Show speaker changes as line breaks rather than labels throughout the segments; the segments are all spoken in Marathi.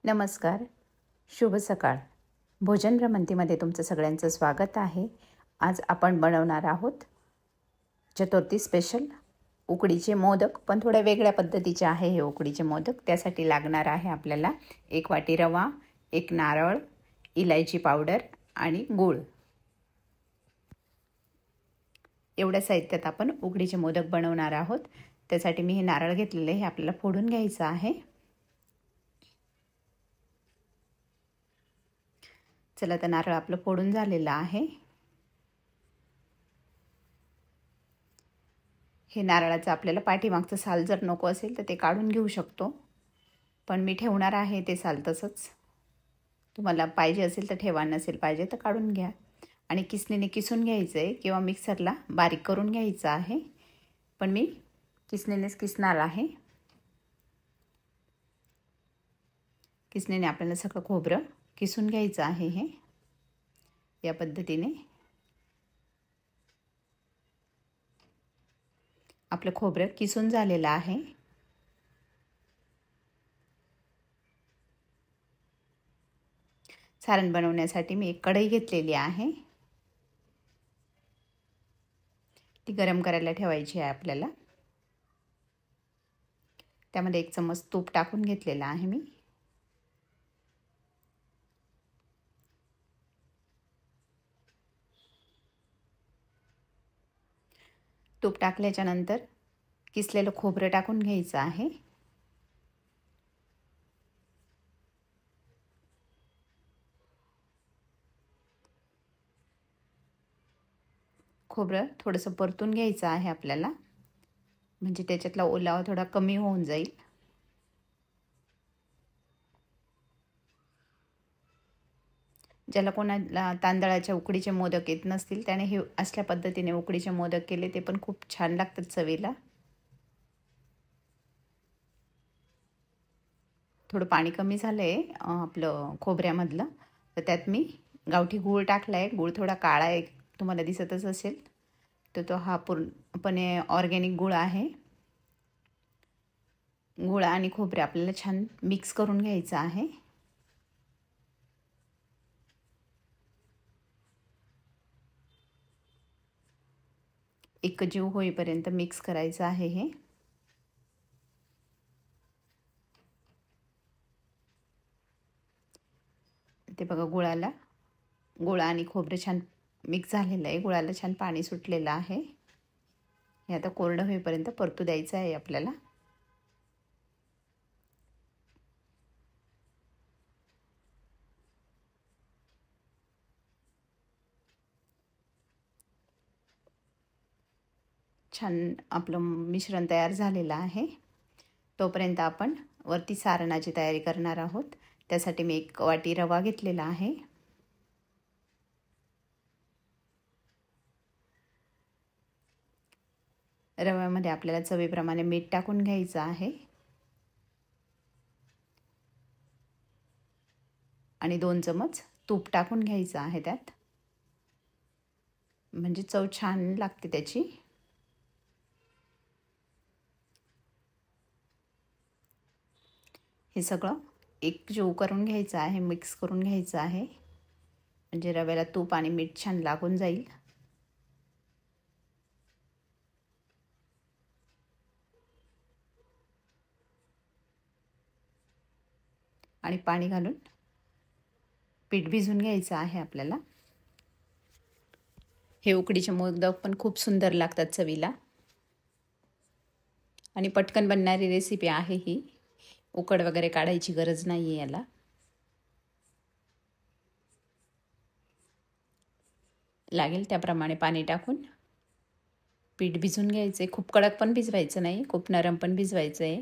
नमस्कार, शुभ सकाळ. भोजन भ्रमंतीमध्ये तुमचं सगळ्यांचं स्वागत आहे. आज आपण बनवणार आहोत चतुर्थी स्पेशल उकडीचे मोदक, पण थोड्या वेगळ्या पद्धतीचे आहे हे उकडीचे मोदक. त्यासाठी लागणार आहे आपल्याला 1 वाटी रवा, 1 नारळ, इलायची पावडर आणि गूळ. एवढ्या साहित्यात आपण उकडीचे मोदक बनवणार आहोत. त्यासाठी मी हे नारळ घेतलेले हे आपल्याला फोडून घ्यायचं आहे. चला, तर नारळ आपलं फोडून झालेलं आहे. हे नारळाचं आपल्याला पाठीमागचं साल जर नको असेल तर ते काढून घेऊ शकतो, पण मी ठेवणार आहे ते साल तसंच. तुम्हाला पाहिजे असेल तर ठेवा, नसेल पाहिजे तर काढून घ्या. आणि किसणीने किसून घ्यायचं आहे किंवा मिक्सरला बारीक करून घ्यायचं आहे, पण मी किसणीनेच किसणार आहे. किसणीने आपल्याला सगळं खोबरं किसून घ्यायचं आहे. हे या पद्धतीने आपलं खोबरं किसून झालेलं आहे. सारण बनवण्यासाठी मी एक कढई घेतलेली आहे. ती गरम करायला ठेवायची आहे आपल्याला. त्यामध्ये 1 चमच तूप टाकून घेतलेला आहे मी. तूप टाकल्याच्या नंतर किसलेलं खोबरं टाकून घ्यायचं आहे. खोबरं थोडंसं परतून घ्यायचं आहे आपल्याला, म्हणजे त्याच्यातला ओलावा थोडा कमी होऊन जाईल. ज्याला कोणाला तांदळाच्या उकडीचे मोदक येत नसतील त्याने हे असल्या पद्धतीने उकडीचे मोदक केले ते पण खूप छान लागतात चवीला. थोडं पाणी कमी झालं आहे आपलं खोबऱ्यामधलं, तर त्यात मी गावठी गूळ टाकला आहे. गूळ थोडा काळा आहे, तुम्हाला दिसतच असेल. तर तो हा पूर्णपणे ऑर्गॅनिक गूळ आहे. गूळ आणि खोबरे आपल्याला छान मिक्स करून घ्यायचं आहे. एकजीव होईपर्यंत मिक्स करायचं आहे हे. ते बघा, गुळ आणि खोबरे छान मिक्स झालेलं आहे. गुळाला छान पाणी सुटलेलं आहे. हे आता कोरडं होईपर्यंत परतू द्यायचं आहे आपल्याला. छान आपलं मिश्रण तयार झालेलं आहे. तोपर्यंत आपण वरती सारणाची तयारी करणार आहोत. त्यासाठी मी 1 वाटी रवा घेतलेला आहे. रव्यामध्ये आपल्याला चवीप्रमाणे मीठ टाकून घ्यायचं आहे आणि 2 चमच तूप टाकून घ्यायचं आहे त्यात, म्हणजे चव छान लागते त्याची. हे सगळं एकजीव करून घ्यायचं आहे, मिक्स करून घ्यायचं आहे, म्हणजे रव्याला तूप आणि मीठ छान लागून जाईल. आणि पाणी घालून पीठ भिजवून घ्यायचं आहे आपल्याला. हे उकडीचे मोदक पण खूप सुंदर लागतात चवीला आणि पटकन बनणारी रेसिपी आहे ही. उकड वगैरे काढायची गरज नाही आहे याला. लागेल त्याप्रमाणे पाणी टाकून पीठ भिजवून घ्यायचं आहे. खूप कडक पण भिजवायचं नाही, खूप नरम पण भिजवायचं आहे.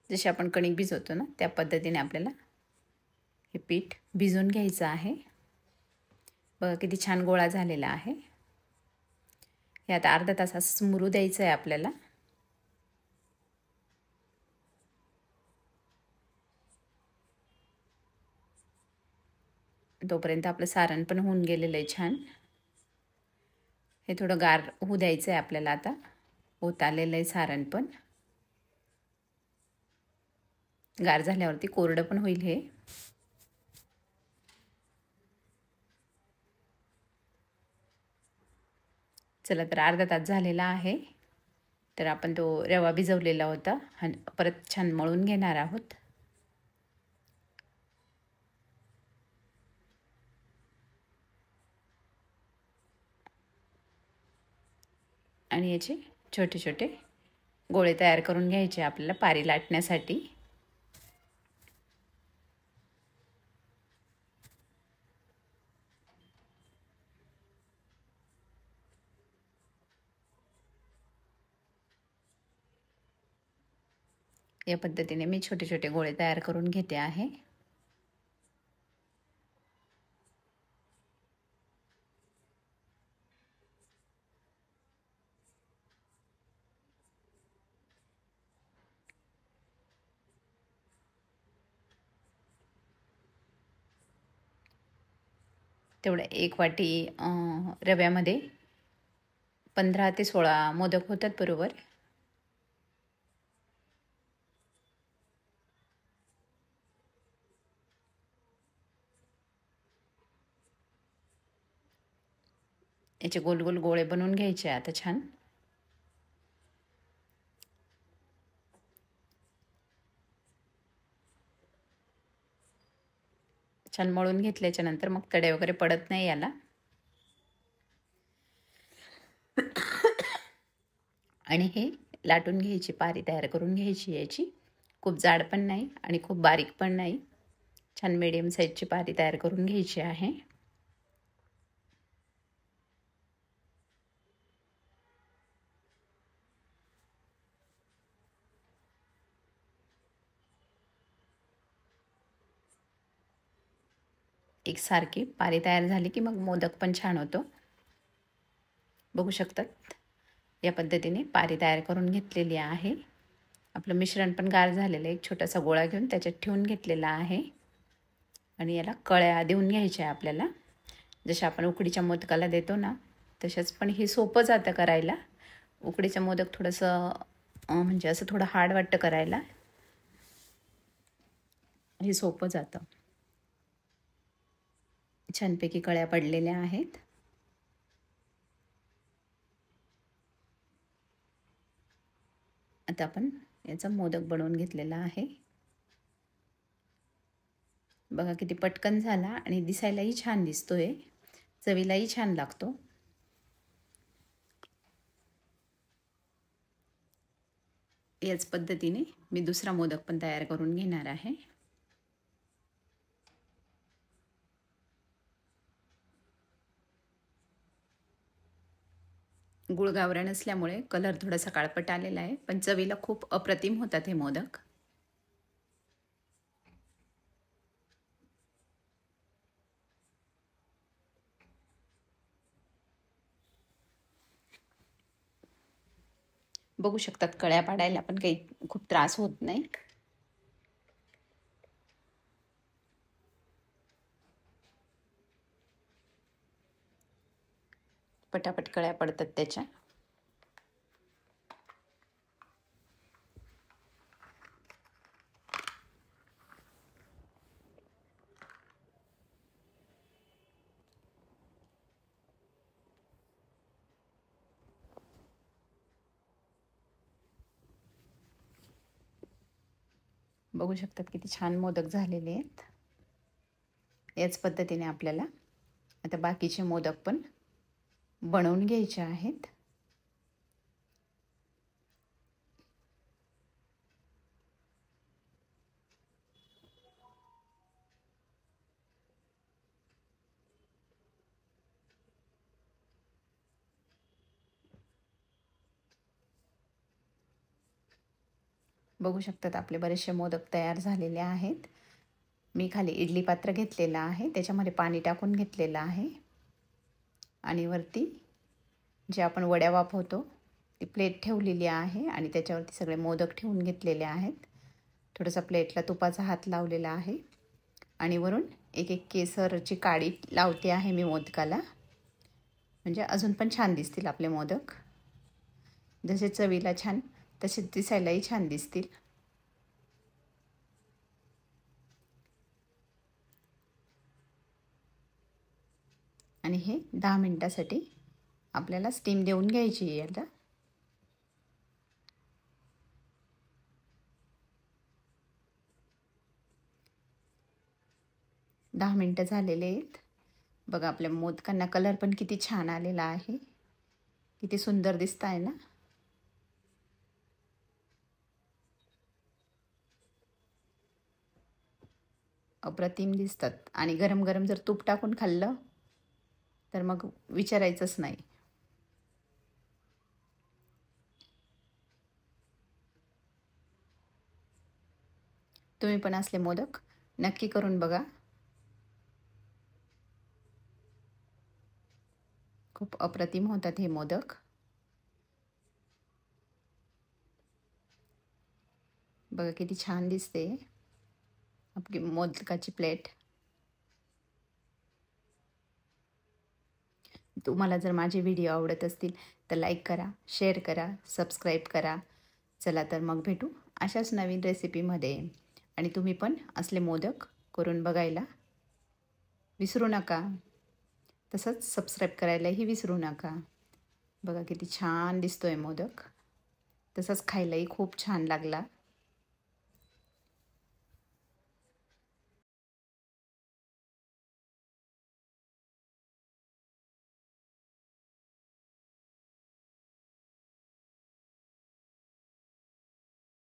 जसे आपण कणिक भिजवतो ना, त्या पद्धतीने आपल्याला हे पीठ भिजवून घ्यायचं आहे. बघा किती छान गोळा झालेला आहे. हे आता अर्धा तास असं मुरू द्यायचं आहे आपल्याला. तोपर्यंत आपलं सारण पण होऊन गेलेलं आहे छान. हे थोडं गार होऊ द्यायचं आहे आपल्याला. आता होत आलेलं आहे सारण पण. गार झाल्यावरती कोरडं पण होईल हे. चला तर अर्धा तास झालेला आहे. तर आपण तो रवा भिजवलेला होता आणि परत छान मळून घेणार आहोत. आणि याचे छोटे छोटे गोळे तयार करून घ्यायचे आपल्याला पारी लाटण्यासाठी. या पद्धतीने मी छोटे छोटे गोळे तयार करून घेते आहे. तेवढं एक वाटी रव्यामध्ये 15 ते 16 मोदक होतात बरोबर. याचे गोल गोल गोळे बनवून घ्यायचे आता छान. छान मळून घेतल्याच्या नंतर मग तडे वगैरे पडत नाही याला. आणि हे लाटून घ्यायची, पारी तयार करून घ्यायची याची. खूप जाड पण नाही आणि खूप बारीक पण नाही. छान मीडियम साईजची पारी तयार करून घ्यायची आहे. एकसारखी पारी तयार झाली की मग मोदक पण छान होतो. बघू शकतात या पद्धतीने पारी तयार करून घेतलेली आहे. आपलं मिश्रण पण गार झालेलं आहे. एक छोटासा गोळा घेऊन त्याच्यात ठेवून घेतलेला आहे आणि याला कळ्या देऊन घ्यायच्या आपल्याला. जसं आपण उकडीच्या मोदकाला देतो ना, तसंच. पण हे सोपं जातं करायला. उकडीचं मोदक थोडंसं म्हणजे असं थोडं हार्ड वाटतं करायला. हे सोपं जातं. छानपैकी कळ्या पडलेल्या आहेत. आता आपण याचा मोदक बनवून घेतलेला आहे. बघा किती पटकन झाला आणि दिसायलाही छान दिसतोय, चवीलाही छान लागतो. याच पद्धतीने मी दुसरा मोदक पण तयार करून घेणार आहे. गुळ गावरान असल्यामुळे कलर थोडासा काळपट आलेला आहे, पण चवीला खूप अप्रतिम होतात हे मोदक. बघू शकतात कळ्या पाडायला पण काही खूप त्रास होत नाही. पटापट कळ्या पडतात त्याच्या. बघू शकतात किती छान मोदक झालेले आहेत. याच पद्धतीने आपल्याला आता बाकीचे मोदक पण बनवून घ्यायचे आहेत. बघू शकतात आपले बरेचसे मोदक तयार झालेले आहेत. मी खाली इडली पात्र घेतलेलं आहे, त्याच्यामध्ये पाणी टाकून घेतलेलं आहे आणि वरती जे आपण वड्या वाफवतो ती प्लेट ठेवलेली आहे आणि त्याच्यावरती सगळे मोदक ठेवून घेतलेले आहेत. थोडासा प्लेटला तुपाचा हात लावलेला आहे आणि वरून एक एक केसरची काडी लावते आहे मी मोदकाला, म्हणजे अजून पण छान दिसतील आपले मोदक. जसे चवीला छान तसे दिसायलाही छान दिसतील. आणि हे 10 मिनिटासाठी आपल्याला स्टीम देऊन घ्यायची आहे. आता 10 मिनिटं झालेले आहेत. बघा आपल्या मोदकांना कलर पण किती छान आलेला आहे, किती सुंदर दिसत आहे ना. अप्रतिम दिसतात. आणि गरम गरम जर तूप टाकून खाल्लं तर मग विचारायचंच नाही. तुम्ही पण असले मोदक नक्की करून बघा. खूप अप्रतिम होतात हे मोदक. बघा किती छान दिसते आपली मोदकाची प्लेट. तुम्हाला जर माझे व्हिडिओ आवडत असतील तर लाईक करा, शेअर करा, सबस्क्राईब करा. चला तर मग भेटू अशाच नवीन रेसिपीमध्ये. आणि तुम्ही पण असले मोदक करून बघायला विसरू नका. तसंच सबस्क्राईब करायलाही विसरू नका. बघा किती छान दिसतोय मोदक. तसंच खायलाही खूप छान लागला.